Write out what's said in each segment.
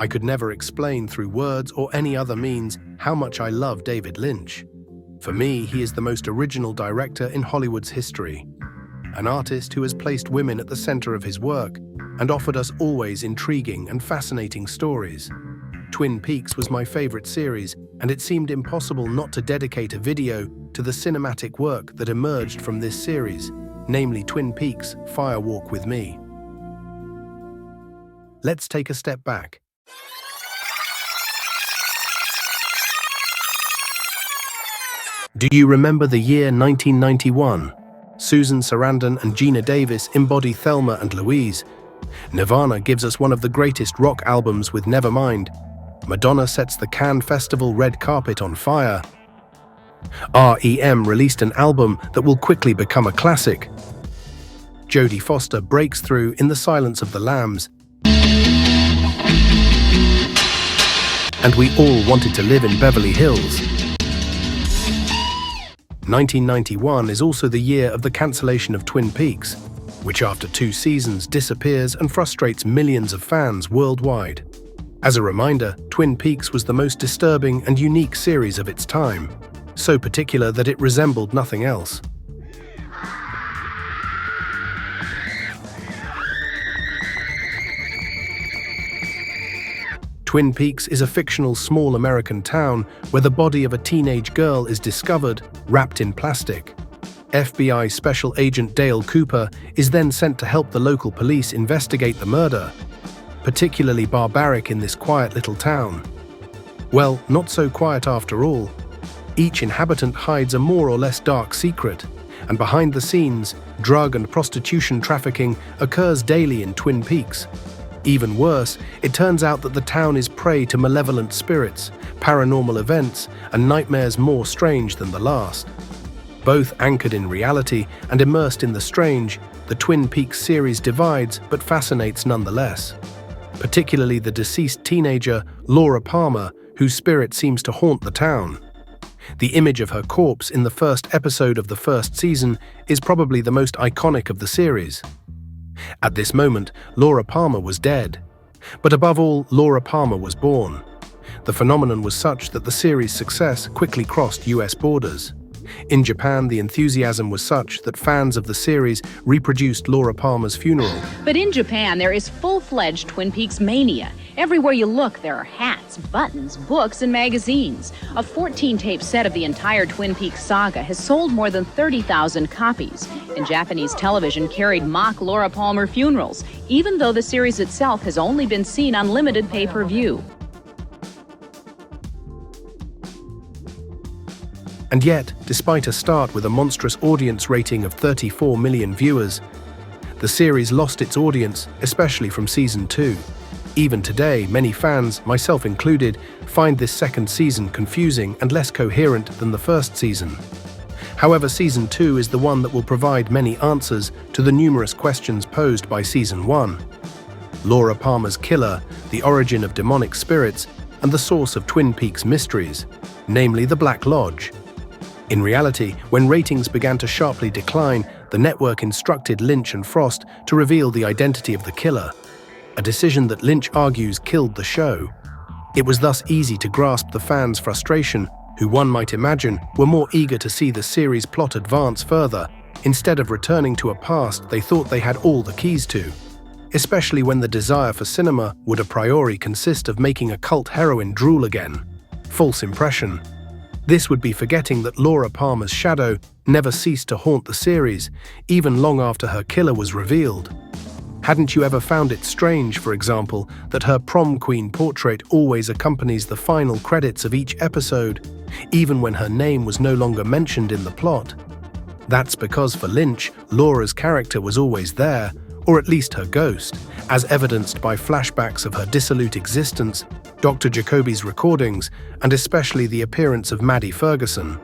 I could never explain through words or any other means how much I love David Lynch. For me, he is the most original director in Hollywood's history. An artist who has placed women at the center of his work and offered us always intriguing and fascinating stories. Twin Peaks was my favorite series, and it seemed impossible not to dedicate a video to the cinematic work that emerged from this series, namely Twin Peaks: Fire Walk with Me. Let's take a step back. Do you remember the year 1991? Susan Sarandon and Gina Davis embody Thelma and Louise. Nirvana gives us one of the greatest rock albums with Nevermind. Madonna sets the Cannes Festival red carpet on fire. REM released an album that will quickly become a classic. Jodie Foster breaks through in The Silence of the Lambs. And we all wanted to live in Beverly Hills. 1991 is also the year of the cancellation of Twin Peaks, which after 2 seasons disappears and frustrates millions of fans worldwide. As a reminder, Twin Peaks was the most disturbing and unique series of its time, so particular that it resembled nothing else. Twin Peaks is a fictional small American town where the body of a teenage girl is discovered, wrapped in plastic. FBI Special Agent Dale Cooper is then sent to help the local police investigate the murder. Particularly barbaric in this quiet little town. Well, not so quiet after all. Each inhabitant hides a more or less dark secret, and behind the scenes, drug and prostitution trafficking occurs daily in Twin Peaks. Even worse, it turns out that the town is prey to malevolent spirits, paranormal events, and nightmares more strange than the last. Both anchored in reality and immersed in the strange, the Twin Peaks series divides but fascinates nonetheless. Particularly the deceased teenager, Laura Palmer, whose spirit seems to haunt the town. The image of her corpse in the first episode of the first season is probably the most iconic of the series. At this moment, Laura Palmer was dead. But above all, Laura Palmer was born. The phenomenon was such that the series' success quickly crossed US borders. In Japan, the enthusiasm was such that fans of the series reproduced Laura Palmer's funeral. But in Japan, there is full-fledged Twin Peaks mania. Everywhere you look, there are hats, buttons, books, and magazines. A 14-tape set of the entire Twin Peaks saga has sold more than 30,000 copies. And Japanese television carried mock Laura Palmer funerals, even though the series itself has only been seen on limited pay-per-view. And yet, despite a start with a monstrous audience rating of 34 million viewers, the series lost its audience, especially from Season 2. Even today, many fans, myself included, find this second season confusing and less coherent than the first season. However, Season 2 is the one that will provide many answers to the numerous questions posed by Season 1. Laura Palmer's killer, the origin of demonic spirits, and the source of Twin Peaks mysteries, namely the Black Lodge. In reality, when ratings began to sharply decline, the network instructed Lynch and Frost to reveal the identity of the killer, a decision that Lynch argues killed the show. It was thus easy to grasp the fans' frustration, who one might imagine were more eager to see the series' plot advance further, instead of returning to a past they thought they had all the keys to, especially when the desire for cinema would a priori consist of making a cult heroine drool again. False impression. This would be forgetting that Laura Palmer's shadow never ceased to haunt the series, even long after her killer was revealed. Hadn't you ever found it strange, for example, that her prom queen portrait always accompanies the final credits of each episode, even when her name was no longer mentioned in the plot? That's because for Lynch, Laura's character was always there, or at least her ghost, as evidenced by flashbacks of her dissolute existence, Dr. Jacoby's recordings, and especially the appearance of Maddie Ferguson,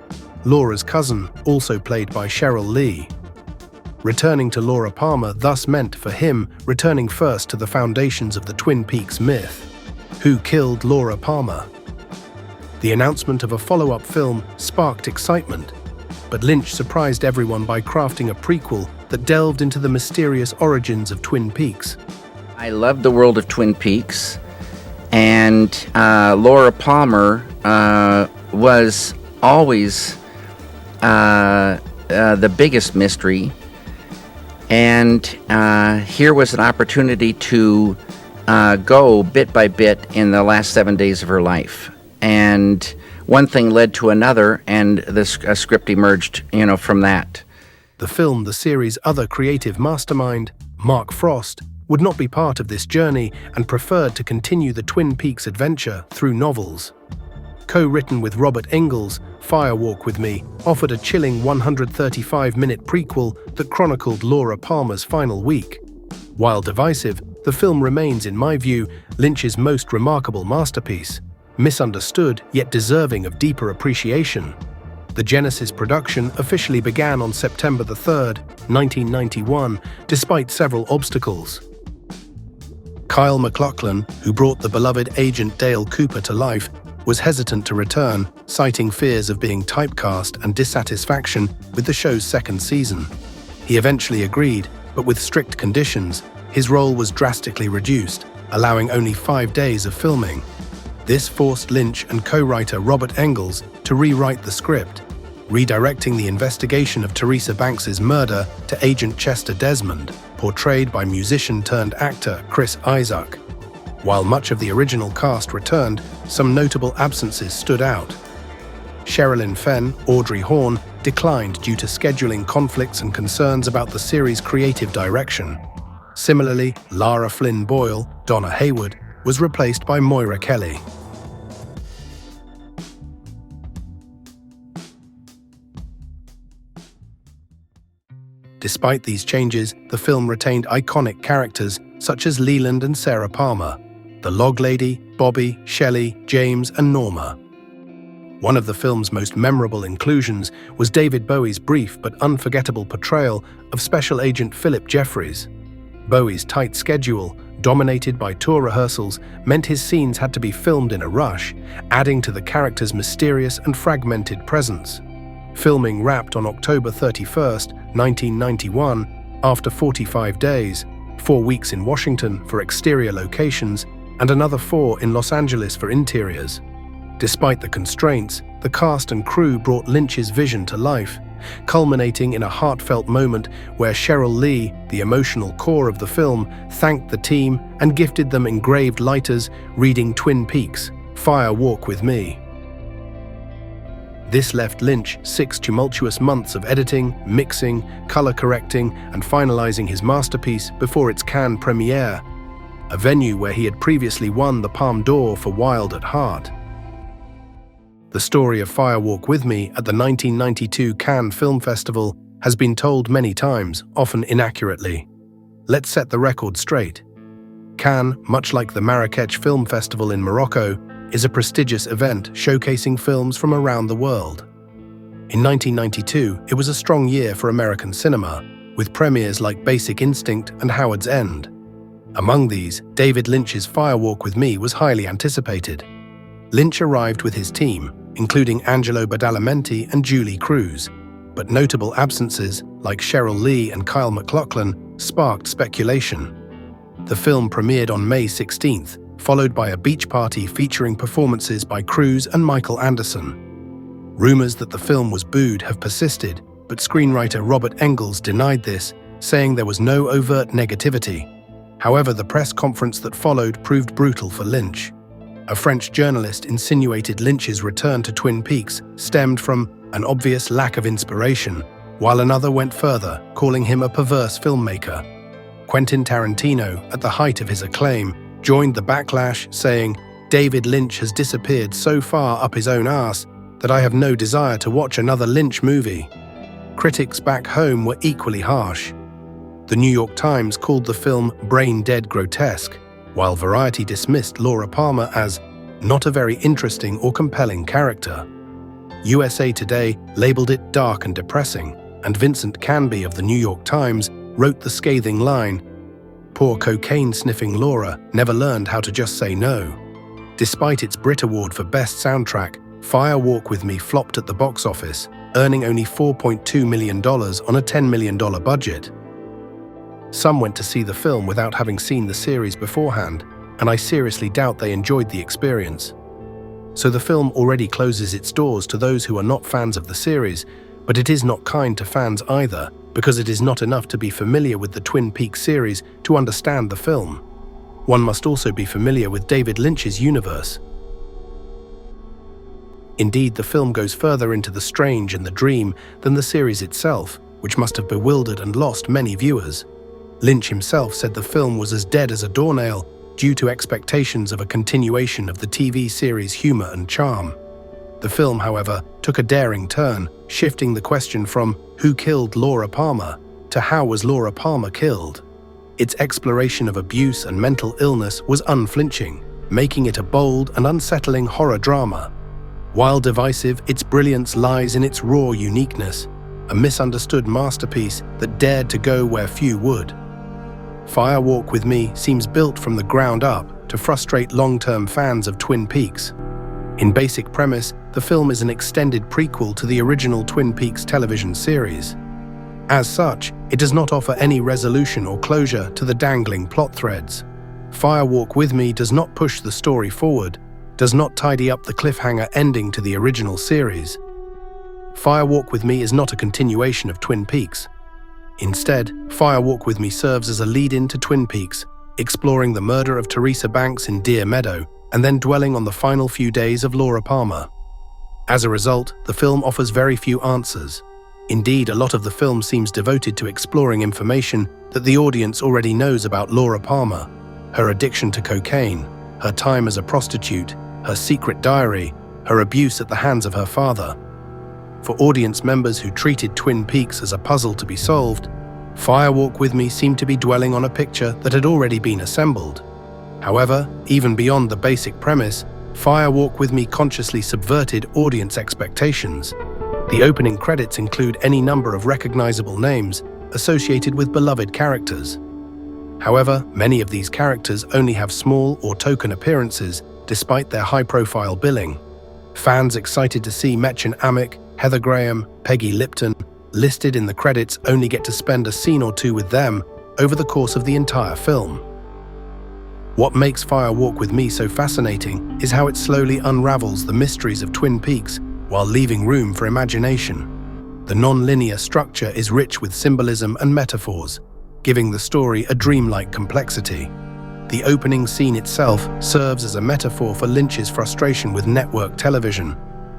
Laura's cousin, also played by Sheryl Lee. Returning to Laura Palmer thus meant for him returning first to the foundations of the Twin Peaks myth. Who killed Laura Palmer? The announcement of a follow-up film sparked excitement, but Lynch surprised everyone by crafting a prequel that delved into the mysterious origins of Twin Peaks. I love the world of Twin Peaks, And Laura Palmer was always the biggest mystery. And here was an opportunity to go bit by bit in the last 7 days of her life. And one thing led to another, and a script emerged, from that. The film, the series' other creative mastermind, Mark Frost, would not be part of this journey and preferred to continue the Twin Peaks adventure through novels. Co-written with Robert Engels, Fire Walk with Me offered a chilling 135-minute prequel that chronicled Laura Palmer's final week. While divisive, the film remains, in my view, Lynch's most remarkable masterpiece, misunderstood yet deserving of deeper appreciation. The Genesis production officially began on September 3, 1991, despite several obstacles. Kyle MacLachlan, who brought the beloved Agent Dale Cooper to life, was hesitant to return, citing fears of being typecast and dissatisfaction with the show's second season. He eventually agreed, but with strict conditions. His role was drastically reduced, allowing only 5 days of filming. This forced Lynch and co-writer Robert Engels to rewrite the script, redirecting the investigation of Teresa Banks's murder to Agent Chester Desmond, portrayed by musician-turned-actor Chris Isaak. While much of the original cast returned, some notable absences stood out. Sherilyn Fenn, Audrey Horne, declined due to scheduling conflicts and concerns about the series' creative direction. Similarly, Lara Flynn Boyle, Donna Hayward, was replaced by Moira Kelly. Despite these changes, the film retained iconic characters such as Leland and Sarah Palmer, the Log Lady, Bobby, Shelley, James, and Norma. One of the film's most memorable inclusions was David Bowie's brief but unforgettable portrayal of Special Agent Philip Jeffries. Bowie's tight schedule, dominated by tour rehearsals, meant his scenes had to be filmed in a rush, adding to the character's mysterious and fragmented presence. Filming wrapped on October 31, 1991, after 45 days, 4 weeks in Washington for exterior locations, and another 4 in Los Angeles for interiors. Despite the constraints, the cast and crew brought Lynch's vision to life, culminating in a heartfelt moment where Sheryl Lee, the emotional core of the film, thanked the team and gifted them engraved lighters reading Twin Peaks, Fire Walk with Me. This left Lynch 6 tumultuous months of editing, mixing, color correcting, and finalizing his masterpiece before its Cannes premiere, a venue where he had previously won the Palme d'Or for Wild at Heart. The story of Fire Walk with Me at the 1992 Cannes Film Festival has been told many times, often inaccurately. Let's set the record straight. Cannes, much like the Marrakech Film Festival in Morocco, is a prestigious event showcasing films from around the world. In 1992, it was a strong year for American cinema, with premieres like Basic Instinct and Howard's End. Among these, David Lynch's Fire Walk with Me was highly anticipated. Lynch arrived with his team, including Angelo Badalamenti and Julie Cruz, but notable absences like Sheryl Lee and Kyle MacLachlan sparked speculation. The film premiered on May 16th, followed by a beach party featuring performances by Cruz and Michael Anderson. Rumors that the film was booed have persisted, but screenwriter Robert Engels denied this, saying there was no overt negativity. However, the press conference that followed proved brutal for Lynch. A French journalist insinuated Lynch's return to Twin Peaks stemmed from an obvious lack of inspiration, while another went further, calling him a perverse filmmaker. Quentin Tarantino, at the height of his acclaim, joined the backlash, saying, "David Lynch has disappeared so far up his own ass that I have no desire to watch another Lynch movie." Critics back home were equally harsh. The New York Times called the film brain-dead grotesque, while Variety dismissed Laura Palmer as not a very interesting or compelling character. USA Today labeled it dark and depressing, and Vincent Canby of the New York Times wrote the scathing line, "Poor cocaine-sniffing Laura never learned how to just say no." Despite its Brit Award for Best Soundtrack, Fire Walk with Me flopped at the box office, earning only $4.2 million on a $10 million budget. Some went to see the film without having seen the series beforehand, and I seriously doubt they enjoyed the experience. So the film already closes its doors to those who are not fans of the series, but it is not kind to fans either, because it is not enough to be familiar with the Twin Peaks series to understand the film. One must also be familiar with David Lynch's universe. Indeed, the film goes further into the strange and the dream than the series itself, which must have bewildered and lost many viewers. Lynch himself said the film was as dead as a doornail due to expectations of a continuation of the TV series' humor and charm. The film, however, took a daring turn, shifting the question from "Who killed Laura Palmer?" to "How was Laura Palmer killed?" Its exploration of abuse and mental illness was unflinching, making it a bold and unsettling horror drama. While divisive, its brilliance lies in its raw uniqueness, a misunderstood masterpiece that dared to go where few would. Fire Walk with Me seems built from the ground up to frustrate long-term fans of Twin Peaks. In basic premise, the film is an extended prequel to the original Twin Peaks television series. As such, it does not offer any resolution or closure to the dangling plot threads. Fire Walk with Me does not push the story forward, does not tidy up the cliffhanger ending to the original series. Fire Walk with Me is not a continuation of Twin Peaks. Instead, Fire Walk with Me serves as a lead-in to Twin Peaks, exploring the murder of Teresa Banks in Deer Meadow, and then dwelling on the final few days of Laura Palmer. As a result, the film offers very few answers. Indeed, a lot of the film seems devoted to exploring information that the audience already knows about Laura Palmer, her addiction to cocaine, her time as a prostitute, her secret diary, her abuse at the hands of her father. For audience members who treated Twin Peaks as a puzzle to be solved, Fire Walk with Me seemed to be dwelling on a picture that had already been assembled. However, even beyond the basic premise, Fire Walk with Me consciously subverted audience expectations. The opening credits include any number of recognizable names associated with beloved characters. However, many of these characters only have small or token appearances despite their high-profile billing. Fans excited to see Mädchen Amick, Heather Graham, Peggy Lipton listed in the credits only get to spend a scene or two with them over the course of the entire film. What makes Fire Walk with Me so fascinating is how it slowly unravels the mysteries of Twin Peaks while leaving room for imagination. The non-linear structure is rich with symbolism and metaphors, giving the story a dreamlike complexity. The opening scene itself serves as a metaphor for Lynch's frustration with network television.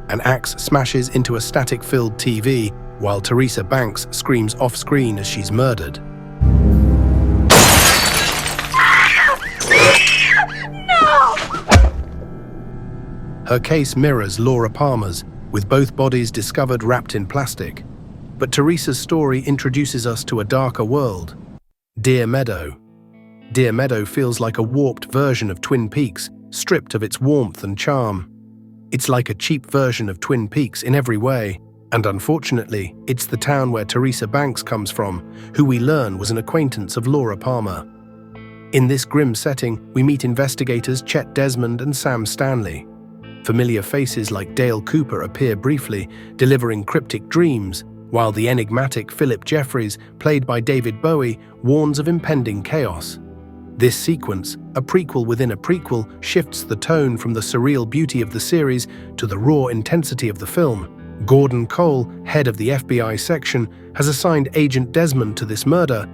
An axe smashes into a static-filled TV while Teresa Banks screams off-screen as she's murdered. No! Her case mirrors Laura Palmer's, with both bodies discovered wrapped in plastic. But Teresa's story introduces us to a darker world. Deer Meadow. Deer Meadow feels like a warped version of Twin Peaks, stripped of its warmth and charm. It's like a cheap version of Twin Peaks in every way, and unfortunately, it's the town where Teresa Banks comes from, who we learn was an acquaintance of Laura Palmer. In this grim setting, we meet investigators Chet Desmond and Sam Stanley. Familiar faces like Dale Cooper appear briefly, delivering cryptic dreams, while the enigmatic Philip Jeffries, played by David Bowie, warns of impending chaos. This sequence, a prequel within a prequel, shifts the tone from the surreal beauty of the series to the raw intensity of the film. Gordon Cole, head of the FBI section, has assigned Agent Desmond to this murder,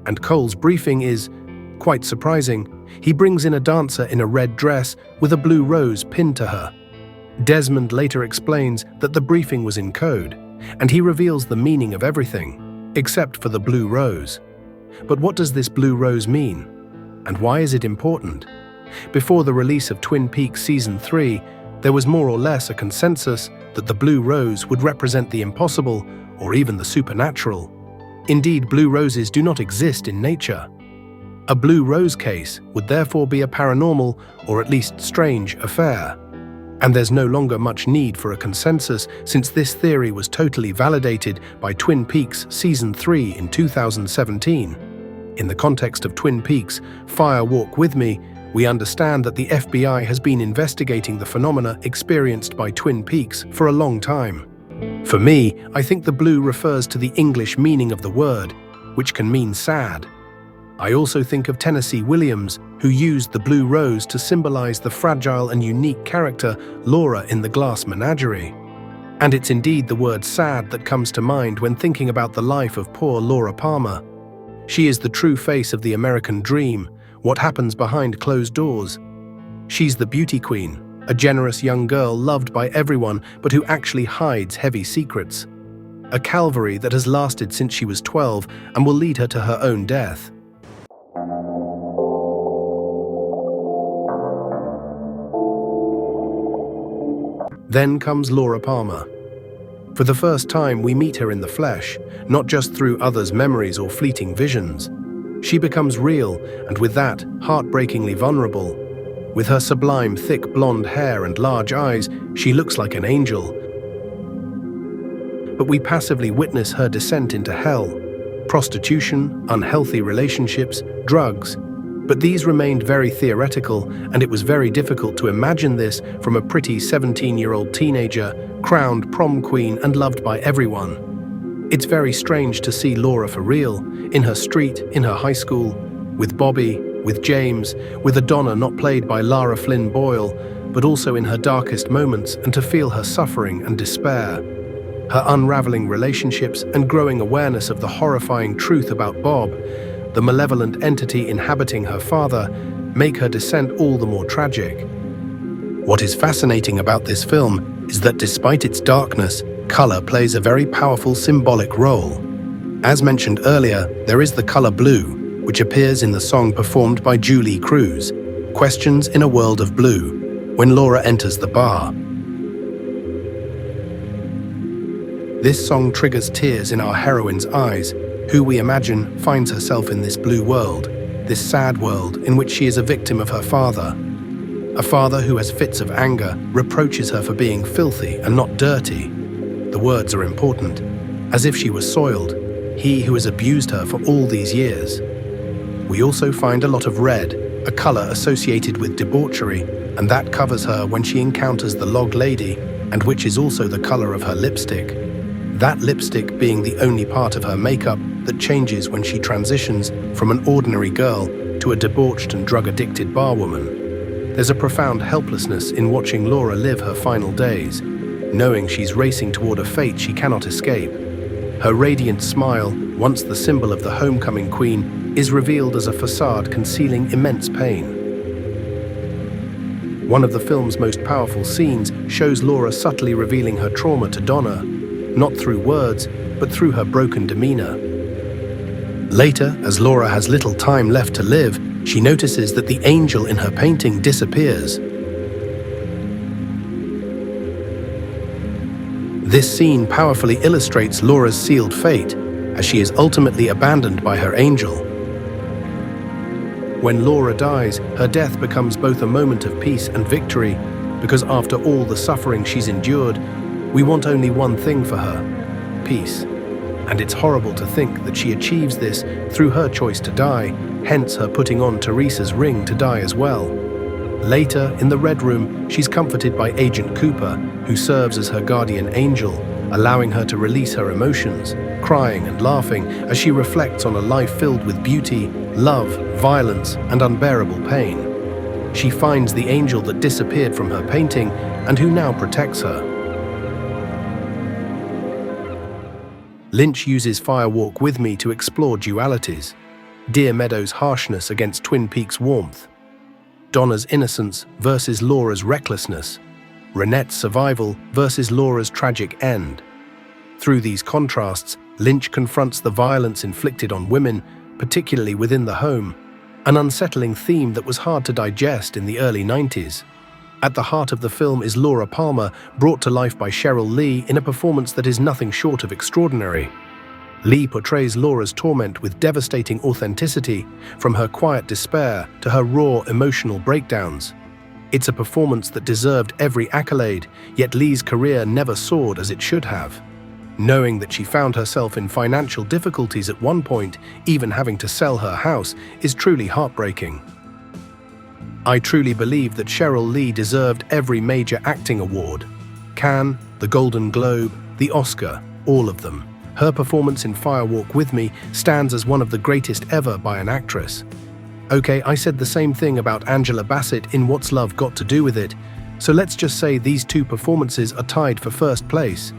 and Cole's briefing is quite surprising. He brings in a dancer in a red dress with a blue rose pinned to her. Desmond later explains that the briefing was in code, and he reveals the meaning of everything, except for the blue rose. But what does this blue rose mean? And why is it important? Before the release of Twin Peaks Season 3, there was more or less a consensus that the blue rose would represent the impossible or even the supernatural. Indeed, blue roses do not exist in nature. A blue rose case would therefore be a paranormal or at least strange affair. And there's no longer much need for a consensus since this theory was totally validated by Twin Peaks Season 3 in 2017. In the context of Twin Peaks, Fire Walk with Me, we understand that the FBI has been investigating the phenomena experienced by Twin Peaks for a long time. For me, I think the blue refers to the English meaning of the word, which can mean sad. I also think of Tennessee Williams, who used the blue rose to symbolize the fragile and unique character Laura in The Glass Menagerie. And it's indeed the word sad that comes to mind when thinking about the life of poor Laura Palmer. She is the true face of the American dream, what happens behind closed doors. She's the beauty queen, a generous young girl loved by everyone but who actually hides heavy secrets. A calvary that has lasted since she was 12 and will lead her to her own death. Then comes Laura Palmer. For the first time, we meet her in the flesh, not just through others' memories or fleeting visions. She becomes real, and with that, heartbreakingly vulnerable. With her sublime, thick blonde hair and large eyes, she looks like an angel. But we passively witness her descent into hell. Prostitution, unhealthy relationships, drugs. But these remained very theoretical, and it was very difficult to imagine this from a pretty 17-year-old teenager, crowned prom queen and loved by everyone. It's very strange to see Laura for real, in her street, in her high school, with Bobby, with James, with a Donna not played by Lara Flynn Boyle, but also in her darkest moments, and to feel her suffering and despair. Her unraveling relationships and growing awareness of the horrifying truth about Bob, the malevolent entity inhabiting her father, make her descent all the more tragic. What is fascinating about this film is that despite its darkness, color plays a very powerful symbolic role. As mentioned earlier, there is the color blue, which appears in the song performed by Julie Cruz, Questions in a World of Blue, when Laura enters the bar. This song triggers tears in our heroine's eyes, who we imagine finds herself in this blue world, this sad world in which she is a victim of her father. A father who has fits of anger reproaches her for being filthy and not dirty. The words are important, as if she was soiled, he who has abused her for all these years. We also find a lot of red, a color associated with debauchery, and that covers her when she encounters the log lady, and which is also the color of her lipstick. That lipstick being the only part of her makeup that changes when she transitions from an ordinary girl to a debauched and drug-addicted barwoman. There's a profound helplessness in watching Laura live her final days, knowing she's racing toward a fate she cannot escape. Her radiant smile, once the symbol of the homecoming queen, is revealed as a facade concealing immense pain. One of the film's most powerful scenes shows Laura subtly revealing her trauma to Donna, not through words, but through her broken demeanor. Later, as Laura has little time left to live, she notices that the angel in her painting disappears. This scene powerfully illustrates Laura's sealed fate, as she is ultimately abandoned by her angel. When Laura dies, her death becomes both a moment of peace and victory, because after all the suffering she's endured, we want only one thing for her: peace. And it's horrible to think that she achieves this through her choice to die, hence her putting on Teresa's ring to die as well. Later, in the Red Room, she's comforted by Agent Cooper, who serves as her guardian angel, allowing her to release her emotions, crying and laughing as she reflects on a life filled with beauty, love, violence, and unbearable pain. She finds the angel that disappeared from her painting and who now protects her. Lynch uses Fire Walk With Me to explore dualities: Deer Meadows' harshness against Twin Peaks' warmth, Donna's innocence versus Laura's recklessness, Renette's survival versus Laura's tragic end. Through these contrasts, Lynch confronts the violence inflicted on women, particularly within the home, an unsettling theme that was hard to digest in the early 90s. At the heart of the film is Laura Palmer, brought to life by Sheryl Lee in a performance that is nothing short of extraordinary. Lee portrays Laura's torment with devastating authenticity, from her quiet despair to her raw emotional breakdowns. It's a performance that deserved every accolade, yet Lee's career never soared as it should have. Knowing that she found herself in financial difficulties at one point, even having to sell her house, is truly heartbreaking. I truly believe that Sheryl Lee deserved every major acting award. Cannes, the Golden Globe, the Oscar, all of them. Her performance in Fire Walk With Me stands as one of the greatest ever by an actress. Okay, I said the same thing about Angela Bassett in What's Love Got to Do With It, so let's just say these two performances are tied for first place.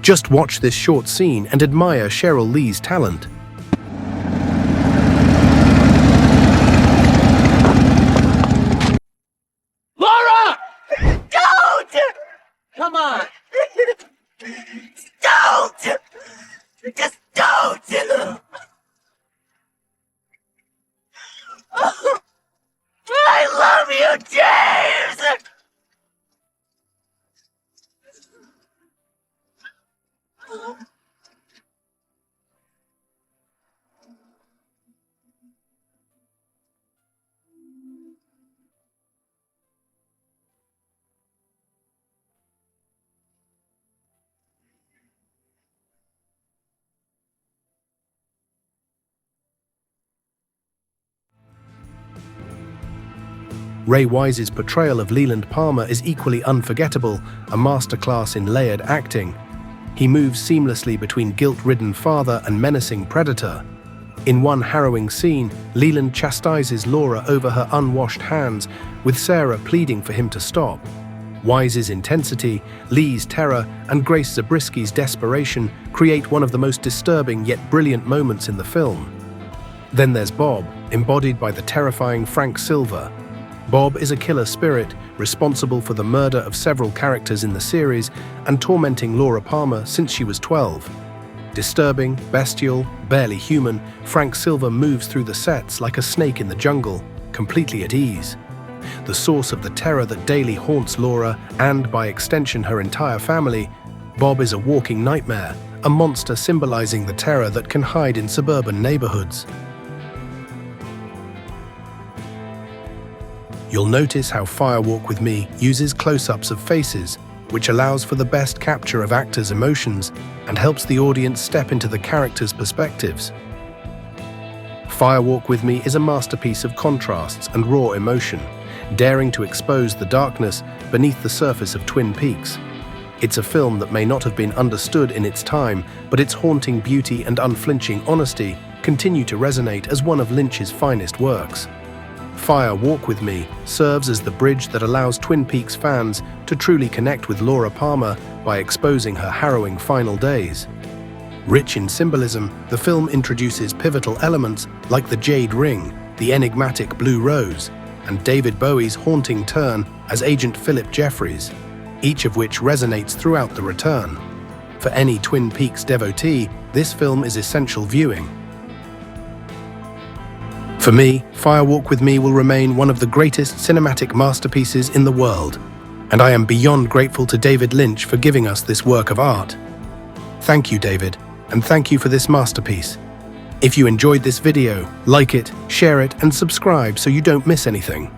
Just watch this short scene and admire Sheryl Lee's talent. Laura! Don't! Come on! Don't! Just don't! I love you, James! Ray Wise's portrayal of Leland Palmer is equally unforgettable, a masterclass in layered acting. He moves seamlessly between guilt-ridden father and menacing predator. In one harrowing scene, Leland chastises Laura over her unwashed hands, with Sarah pleading for him to stop. Wise's intensity, Lee's terror, and Grace Zabriskie's desperation create one of the most disturbing yet brilliant moments in the film. Then there's Bob, embodied by the terrifying Frank Silver. Bob is a killer spirit, responsible for the murder of several characters in the series and tormenting Laura Palmer since she was 12. Disturbing, bestial, barely human, Frank Silver moves through the sets like a snake in the jungle, completely at ease. The source of the terror that daily haunts Laura, and by extension her entire family, Bob is a walking nightmare, a monster symbolizing the terror that can hide in suburban neighborhoods. You'll notice how Fire Walk With Me uses close-ups of faces, which allows for the best capture of actors' emotions and helps the audience step into the characters' perspectives. Fire Walk With Me is a masterpiece of contrasts and raw emotion, daring to expose the darkness beneath the surface of Twin Peaks. It's a film that may not have been understood in its time, but its haunting beauty and unflinching honesty continue to resonate as one of Lynch's finest works. Fire Walk With Me serves as the bridge that allows Twin Peaks fans to truly connect with Laura Palmer by exposing her harrowing final days. Rich in symbolism, the film introduces pivotal elements like the jade ring, the enigmatic blue rose, and David Bowie's haunting turn as Agent Philip Jeffries, each of which resonates throughout the return. For any Twin Peaks devotee, this film is essential viewing. For me, Fire Walk With Me will remain one of the greatest cinematic masterpieces in the world, and I am beyond grateful to David Lynch for giving us this work of art. Thank you, David, and thank you for this masterpiece. If you enjoyed this video, like it, share it, and subscribe so you don't miss anything.